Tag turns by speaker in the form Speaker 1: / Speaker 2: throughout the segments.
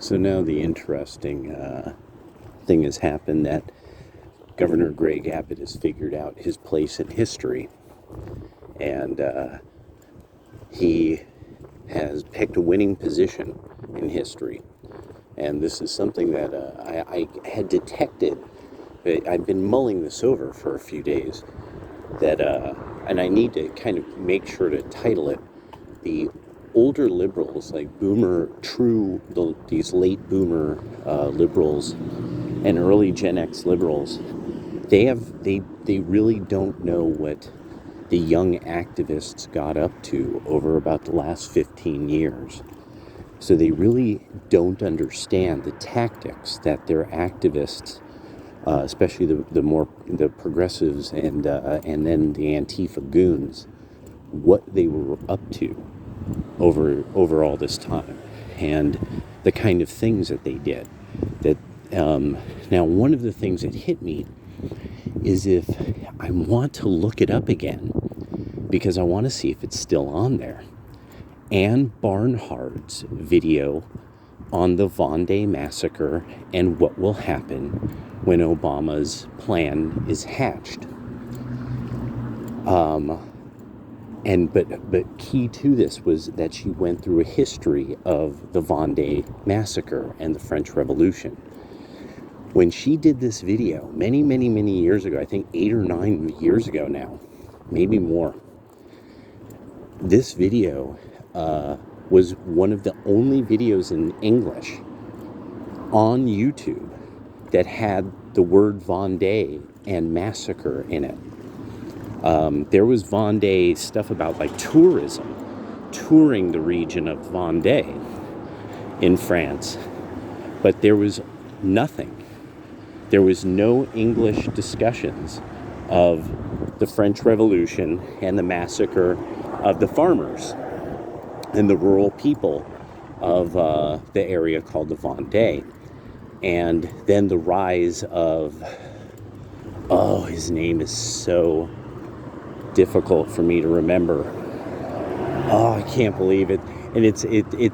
Speaker 1: So now the interesting thing has happened that Governor Greg Abbott has figured out his place in history. And he has picked a winning position in history. And this is something that I had detected. I've been mulling this over for a few days. And I need to kind of make sure to title it the older liberals, like these late boomer liberals and early Gen X liberals. They really don't know what the young activists got up to over about the last 15 years. So they really don't understand the tactics that their activists, especially the progressives and then the Antifa goons, what they were up to over all this time, and the kind of things that they did. Now, one of the things that hit me is if I want to look it up again, because I want to see if it's still on there. Ann Barnhardt's video on the Vendée massacre and what will happen when Obama's plan is hatched. But key to this was that she went through a history of the Vendée massacre and the French Revolution. When she did this video many, many, many years ago, I think 8 or 9 years ago now, maybe more, this video was one of the only videos in English on YouTube that had the word Vendée and massacre in it. There was Vendée stuff about like touring the region of Vendée in France, but there was nothing. There was no English discussions of the French Revolution and the massacre of the farmers and the rural people of the area called the Vendée. And then the rise of, his name is so difficult for me to remember. I can't believe it. And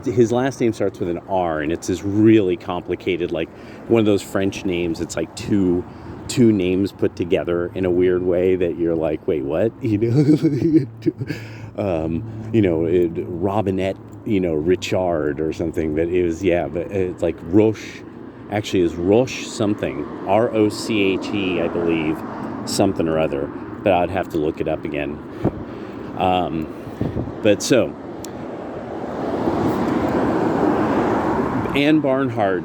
Speaker 1: his last name starts with an R, and it's this really complicated, like one of those French names. It's like two names put together in a weird way that you're like, wait, what? Robinette, Richard or something. But it was, but it's like Roche. Actually, is Roche something, Roche, I believe, something or other. But I'd have to look it up again. But so, Ann Barnhardt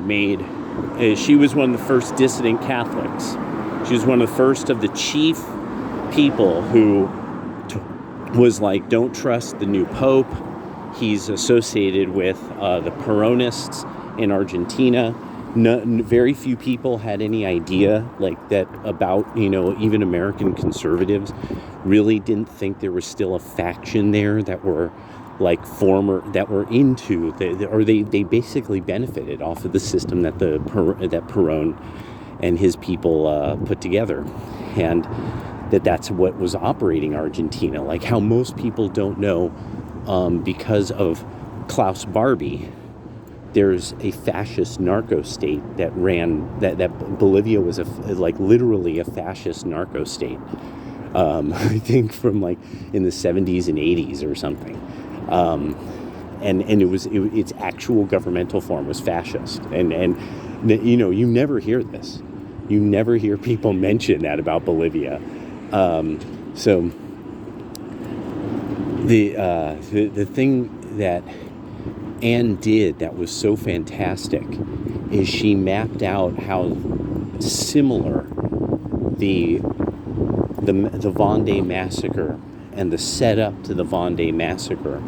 Speaker 1: she was one of the first dissident Catholics. She was one of the first of the chief people who was like, don't trust the new Pope. He's associated with the Peronists in Argentina. Very few people had any idea like that about, even American conservatives really didn't think there was still a faction there that were like they basically benefited off of the system that that Perón and his people put together, and that's what was operating Argentina. Like how most people don't know, because of Klaus Barbie, there's a fascist narco state that ran that Bolivia was literally a fascist narco state. I think from like in the 70s and 80s or something. And its actual governmental form was fascist. And you never hear this. You never hear people mention that about Bolivia. So the thing that Anne did that was so fantastic is she mapped out how similar the Vendée massacre and the setup to the Vendée massacre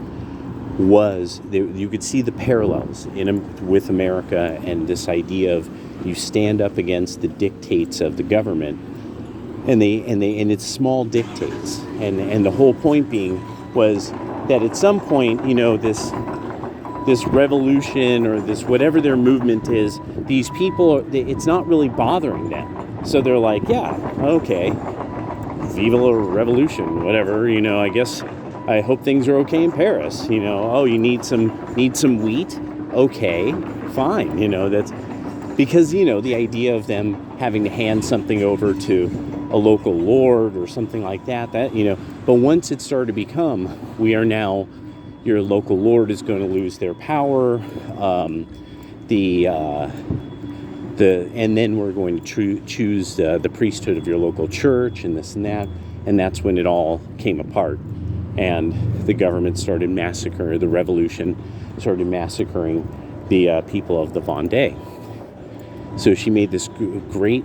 Speaker 1: was. You could see the parallels with America and this idea of you stand up against the dictates of the government, and it's small dictates, and the whole point being was that at some point, this revolution or this whatever their movement is, these people, it's not really bothering them. So they're like, yeah, okay, viva la revolution, whatever, I guess I hope things are okay in Paris. You need some wheat. okay, fine. That's because, the idea of them having to hand something over to a local lord or something like that, but once it started to become, we are now, your local lord is going to lose their power, the and then we're going to choose the priesthood of your local church and this and that's when it all came apart, and the government started massacring, the revolution started massacring the people of the Vendée. So she made this great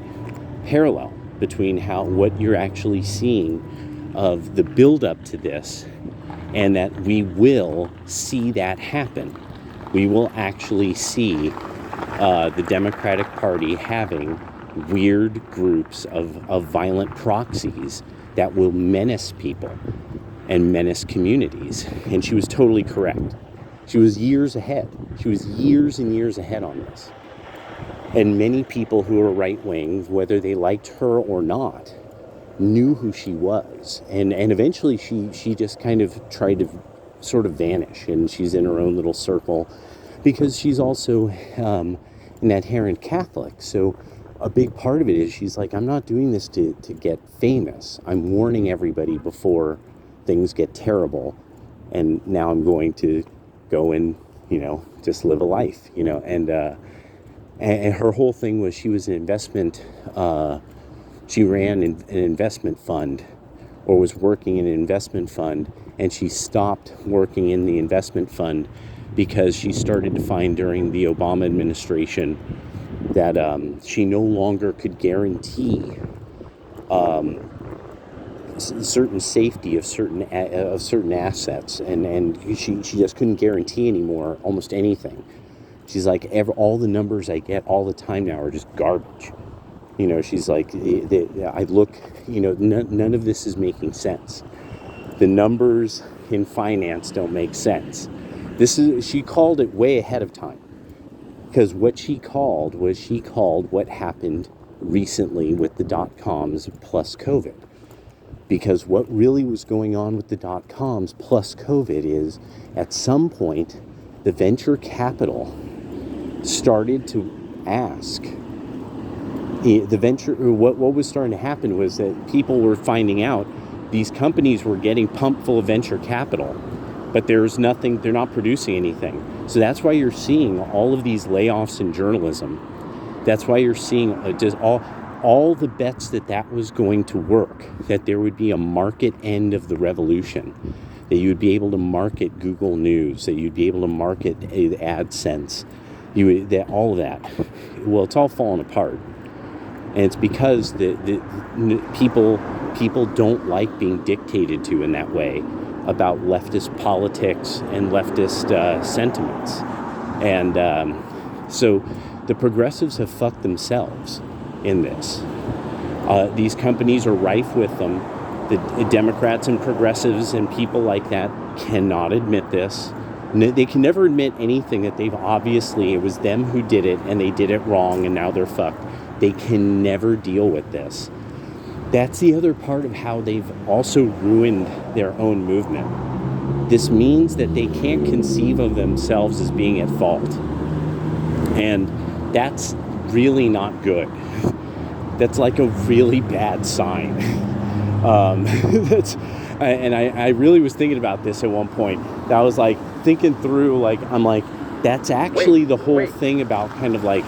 Speaker 1: parallel between what you're actually seeing of the build-up to this, and that we will see that happen. We will actually see the Democratic Party having weird groups of violent proxies that will menace people and menace communities. And she was totally correct. She was years ahead. She was years and years ahead on this. And many people who are right-wing, whether they liked her or not, knew who she was. And eventually she just kind of tried to sort of vanish, and she's in her own little circle because she's also an adherent Catholic. So a big part of it is she's like, I'm not doing this to get famous. I'm warning everybody before things get terrible. And now I'm going to go and, just live a life, and her whole thing was she was an investment, she ran an investment fund, or was working in an investment fund, and she stopped working in the investment fund because she started to find during the Obama administration that she no longer could guarantee certain safety of certain assets, and she just couldn't guarantee anymore almost anything. She's like, all the numbers I get all the time now are just garbage. She's like, I look, none of this is making sense. The numbers in finance don't make sense. She called it way ahead of time. Because what she called what happened recently with the dot-coms plus COVID. Because what really was going on with the dot-coms plus COVID is, at some point, the venture capital started to ask, what was starting to happen was that people were finding out these companies were getting pumped full of venture capital, but there's nothing, they're not producing anything. So that's why you're seeing all of these layoffs in journalism. That's why you're seeing just all the bets that was going to work, that there would be a market end of the revolution, that you would be able to market Google News, that you'd be able to market AdSense, all of that. Well, it's all fallen apart. And it's because the people don't like being dictated to in that way about leftist politics and leftist sentiments. And so the progressives have fucked themselves in this. These companies are rife with them. The Democrats and progressives and people like that cannot admit this. They can never admit anything that it was them who did it and they did it wrong and now they're fucked. They can never deal with this. That's the other part of how they've also ruined their own movement. This means that they can't conceive of themselves as being at fault. And that's really not good. That's like a really bad sign. I really was thinking about this at one point. I was like thinking through, I'm like, that's actually the whole thing about kind of like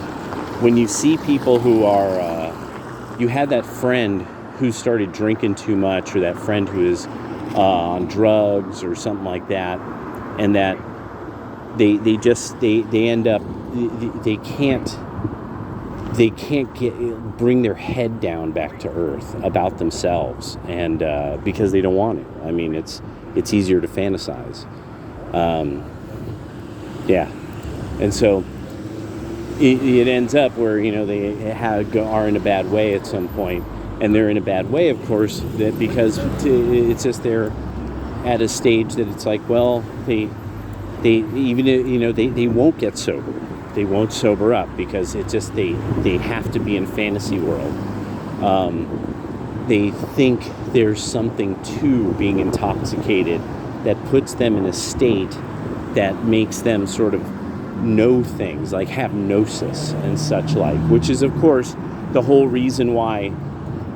Speaker 1: when you see people who are, you had that friend who started drinking too much, or that friend who is on drugs or something like that, and that they end up, they can't bring their head down back to earth about themselves, and because they don't want it. I mean, it's easier to fantasize. And so it ends up where they are in a bad way at some point, and they're in a bad way, of course, that because it's just they're at a stage that it's like, well, they won't get sober. They won't sober up because it's just they have to be in fantasy world. They think there's something to being intoxicated that puts them in a state that makes them sort of know things, like have gnosis and such like, which is, of course, the whole reason why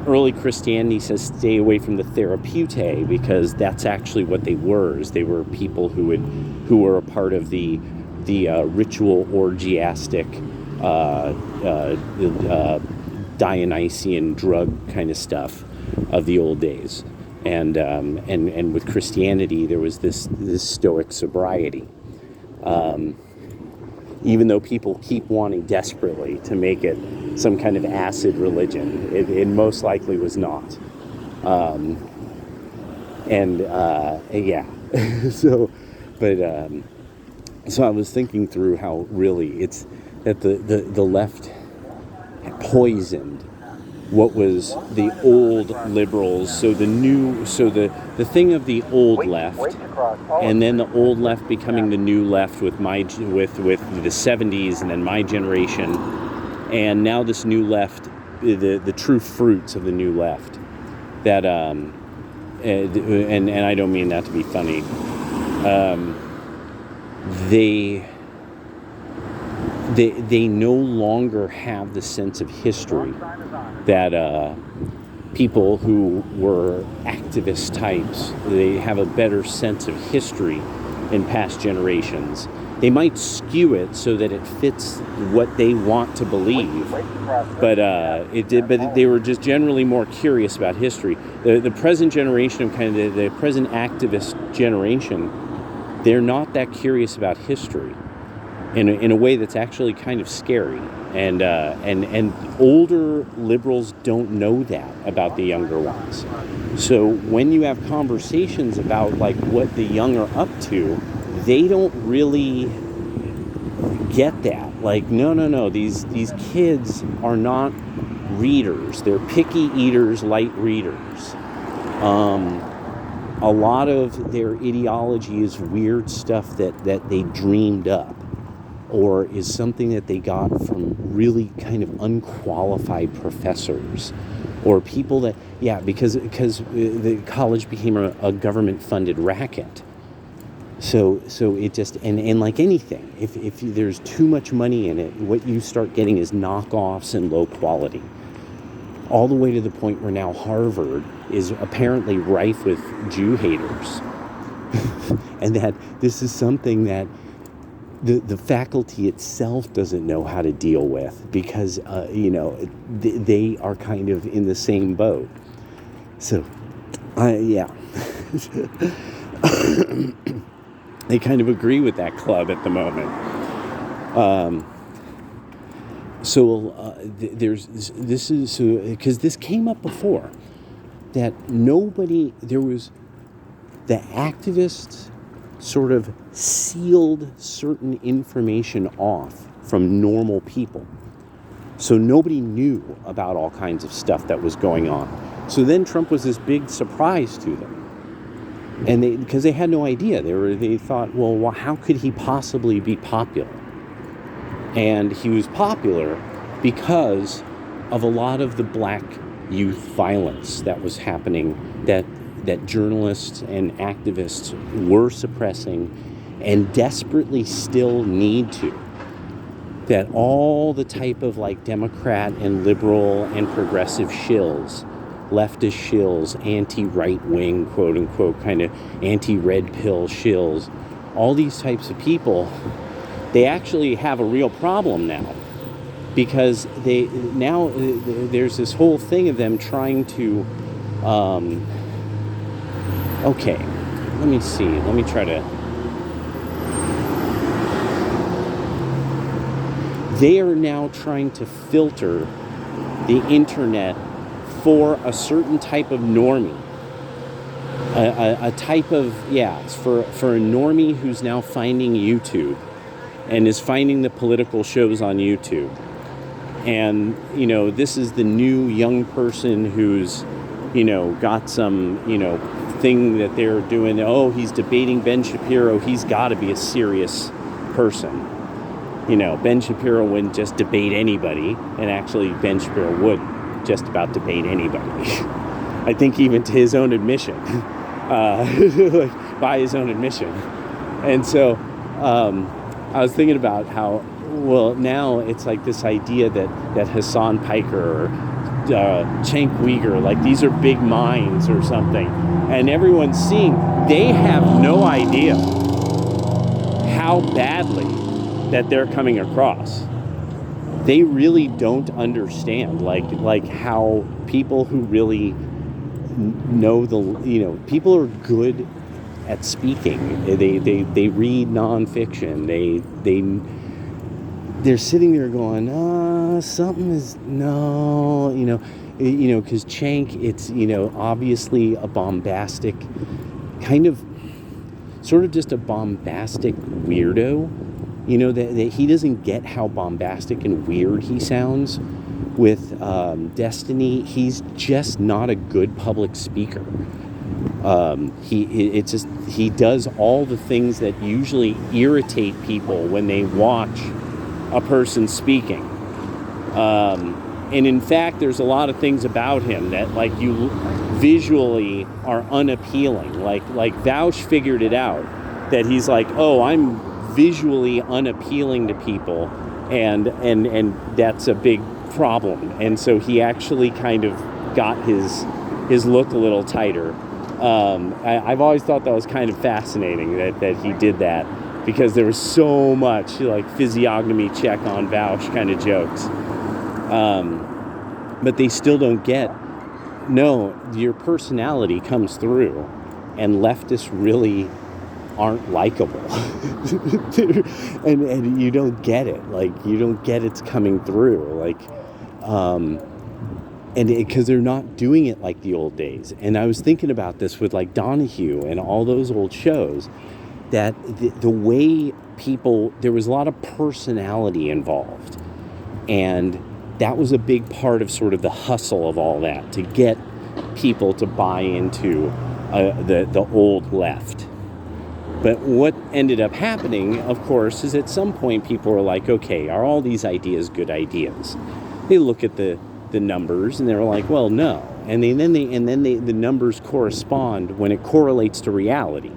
Speaker 1: early Christianity says stay away from the therapeutae, because that's actually what they were. Is they were people who were a part of the ritual orgiastic Dionysian drug kind of stuff of the old days, and with Christianity there was this stoic sobriety. Even though people keep wanting desperately to make it some kind of acid religion, it most likely was not. Yeah. So I was thinking through how really it's that the left poisoned what was the old liberals. So the thing of the old left, and then the old left becoming the new left with the 70s, and then my generation, and now this new left, the true fruits of the new left. That and I don't mean that to be funny. They no longer have the sense of history that people who were activist types, they have a better sense of history in past generations. They might skew it so that it fits what they want to believe, but they were just generally more curious about history. The present generation of kind of the present activist generation, they're not that curious about history in a way that's actually kind of scary. And older liberals don't know that about the younger ones. So when you have conversations about like what the young are up to, they don't really get that. Like, no, these kids are not readers. They're picky eaters, light readers. A lot of their ideology is weird stuff that they dreamed up, or is something that they got from really kind of unqualified professors, or people that, because the college became a government-funded racket. So it just, and like anything, if there's too much money in it, what you start getting is knockoffs and low quality. All the way to the point where now Harvard is apparently rife with Jew haters. And that this is something that the faculty itself doesn't know how to deal with, because, they are kind of in the same boat. So, they kind of agree with that club at the moment. Because this came up before, that there was the activists sort of sealed certain information off from normal people. So nobody knew about all kinds of stuff that was going on. So then Trump was this big surprise to them. And because they had no idea. They thought, well, how could he possibly be popular? And he was popular because of a lot of the black youth violence that was happening, that journalists and activists were suppressing and desperately still need to. That all the type of like Democrat and liberal and progressive shills, leftist shills, anti-right-wing, quote-unquote, kind of anti-red pill shills, all these types of people, they actually have a real problem now, because there's this whole thing of them trying to, okay, let me see, let me try to, they are now trying to filter the internet for a certain type of normie. A type of, for a normie who's now finding YouTube and is finding the political shows on YouTube. And, this is the new young person who's, got some, thing that they're doing. Oh, he's debating Ben Shapiro. He's got to be a serious person. Ben Shapiro wouldn't just debate anybody, and actually Ben Shapiro would just about debate anybody. I think even to his own admission, by his own admission. And so, I was thinking about how, well, now it's like this idea that Hassan Piker or Cenk Uyghur, like these are big minds or something, and everyone's seeing, they have no idea how badly that they're coming across. They really don't understand, like how people who really know people are good at speaking. They read nonfiction. They're sitting there going, something is no, because Cenk, it's obviously a bombastic kind of, sort of just a bombastic weirdo. That he doesn't get how bombastic and weird he sounds with Destiny. He's just not a good public speaker. He does all the things that usually irritate people when they watch a person speaking. And in fact, there's a lot of things about him that, like, you visually are unappealing. Like Vaush figured it out, that he's like, oh, I'm visually unappealing to people, and that's a big problem. And so he actually kind of got his look a little tighter. I've always thought that was kind of fascinating that he did that, because there was so much like physiognomy check on Vaush kind of jokes. But they still don't get, no, your personality comes through, and leftists really aren't likable. and you don't get it. Like, you don't get it's coming through. Like, and because they're not doing it like the old days. And I was thinking about this with like Donahue and all those old shows, that the way people, there was a lot of personality involved. And that was a big part of sort of the hustle of all that, to get people to buy into the old left. But what ended up happening, of course, is at some point people were like, okay, are all these ideas good ideas? They look at the numbers and they're like, well, no. And then the numbers correspond when it correlates to reality.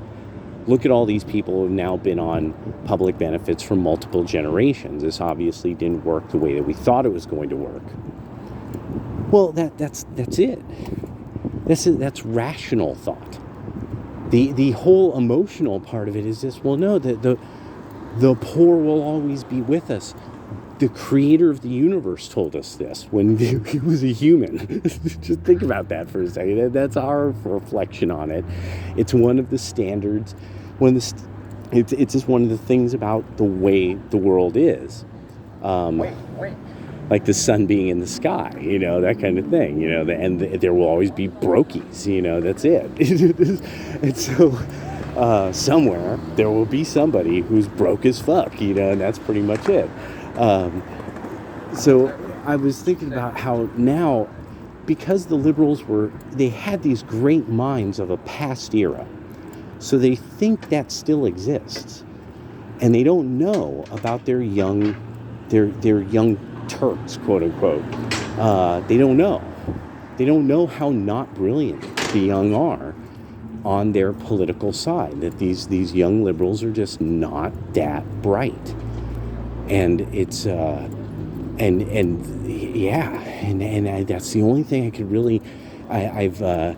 Speaker 1: Look at all these people who have now been on public benefits for multiple generations. This obviously didn't work the way that we thought it was going to work. Well, that's it. That's rational thought. The whole emotional part of it is this, well, no, the poor will always be with us. The creator of the universe told us this when he was a human. Just think about that for a second. That's our reflection on it. It's one of the standards. It's just one of the things about the way the world is. Like the sun being in the sky, that kind of thing, and there will always be brokies, that's it. And so somewhere there will be somebody who's broke as fuck, and that's pretty much it. So I was thinking about how now, because the liberals they had these great minds of a past era, so they think that still exists, and they don't know about their young Turks, quote unquote. They don't know how not brilliant the young are on their political side, that these young liberals are just not that bright. And it's and that's the only thing I could really but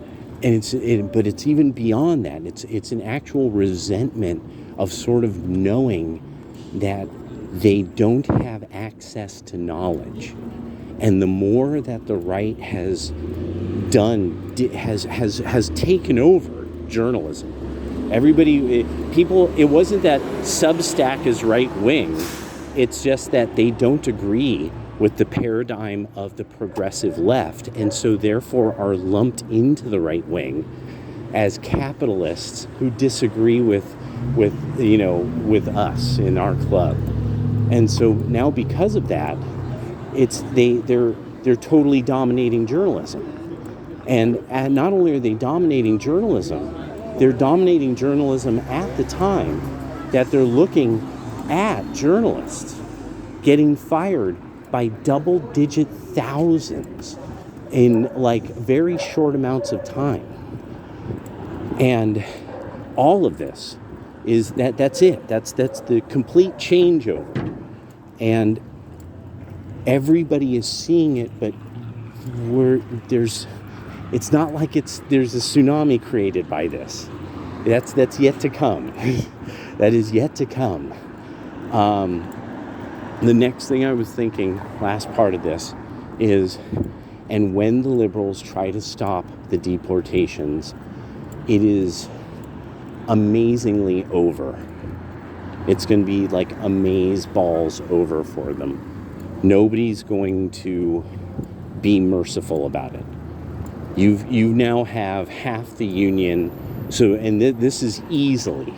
Speaker 1: it's even beyond that. It's an actual resentment of sort of knowing that they don't have access to knowledge. And the more that the right has taken over journalism, it wasn't that Substack is right wing. It's just that they don't agree with the paradigm of the progressive left, and so therefore are lumped into the right wing as capitalists who disagree with us in our club. And so now, because of that, they're totally dominating journalism. And not only are they dominating journalism, they're dominating journalism at the time that they're looking at journalists getting fired by double-digit thousands in like very short amounts of time. And all of this is that's it. That's the complete changeover. And everybody is seeing it, but it's not like there's a tsunami created by this. That's yet to come. That is yet to come. The next thing I was thinking, last part of this, is, and when the liberals try to stop the deportations, it is amazingly over. It's going to be like amaze balls over for them. Nobody's going to be merciful about it. You now have half the union. So, and this is easily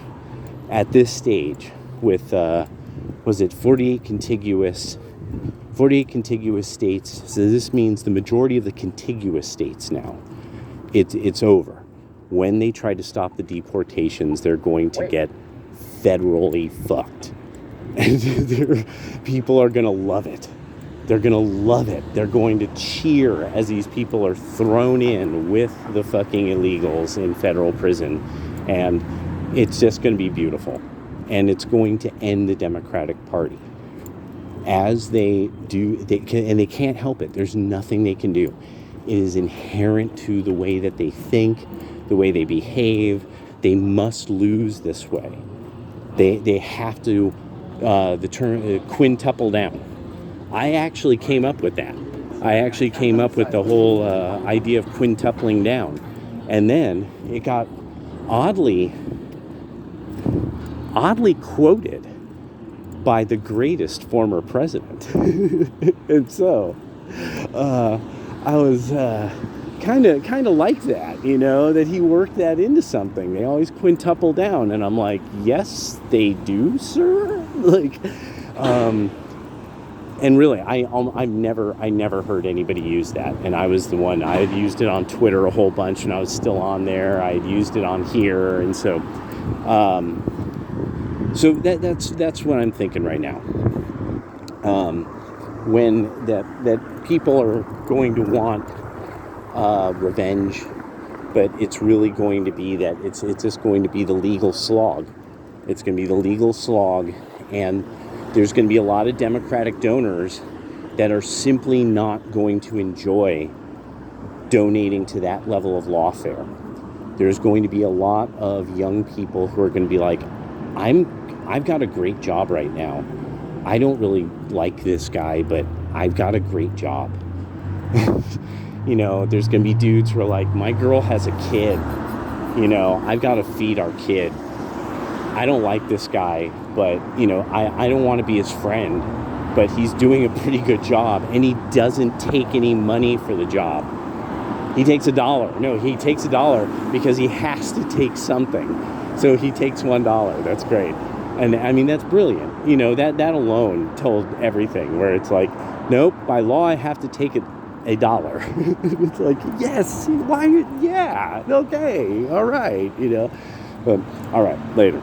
Speaker 1: at this stage with was it 48 contiguous states. So this means the majority of the contiguous states now. It's over. When they try to stop the deportations, they're going to get federally fucked. And people are going to love it. They're going to love it. They're going to cheer as these people are thrown in with the fucking illegals in federal prison. And it's just going to be beautiful. And it's going to end the Democratic Party. As they do, they can't help it. There's nothing they can do. It is inherent to the way that they think, the way they behave. They must lose this way. They have to, the term quintuple down. I actually came up with that. I actually came up with the whole idea of quintupling down. And then it got oddly quoted by the greatest former president. And so I was kind of like that, that he worked that into something. They always quintuple down, and I'm like, yes, they do, sir. And really, I never heard anybody use that, and I was the one. I had used it on Twitter a whole bunch when I was still on there. I had used it on here, and so that's what I'm thinking right now. When that people are going to want revenge, but it's really going to be that it's just going to be the legal slog. It's going to be the legal slog, and there's going to be a lot of Democratic donors that are simply not going to enjoy donating to that level of lawfare. There's going to be a lot of young people who are going to be like, I've got a great job right now. I don't really like this guy, but I've got a great job. There's going to be dudes who are like, my girl has a kid. I've got to feed our kid. I don't like this guy, but, I don't want to be his friend, but he's doing a pretty good job, and he doesn't take any money for the job. He takes $1. No, he takes $1 because he has to take something. So he takes $1. That's great. And I mean, that's brilliant. That alone told everything, where it's like, nope, by law, I have to take $1. It's like, yes, why? Yeah, okay, all right, but all right, later.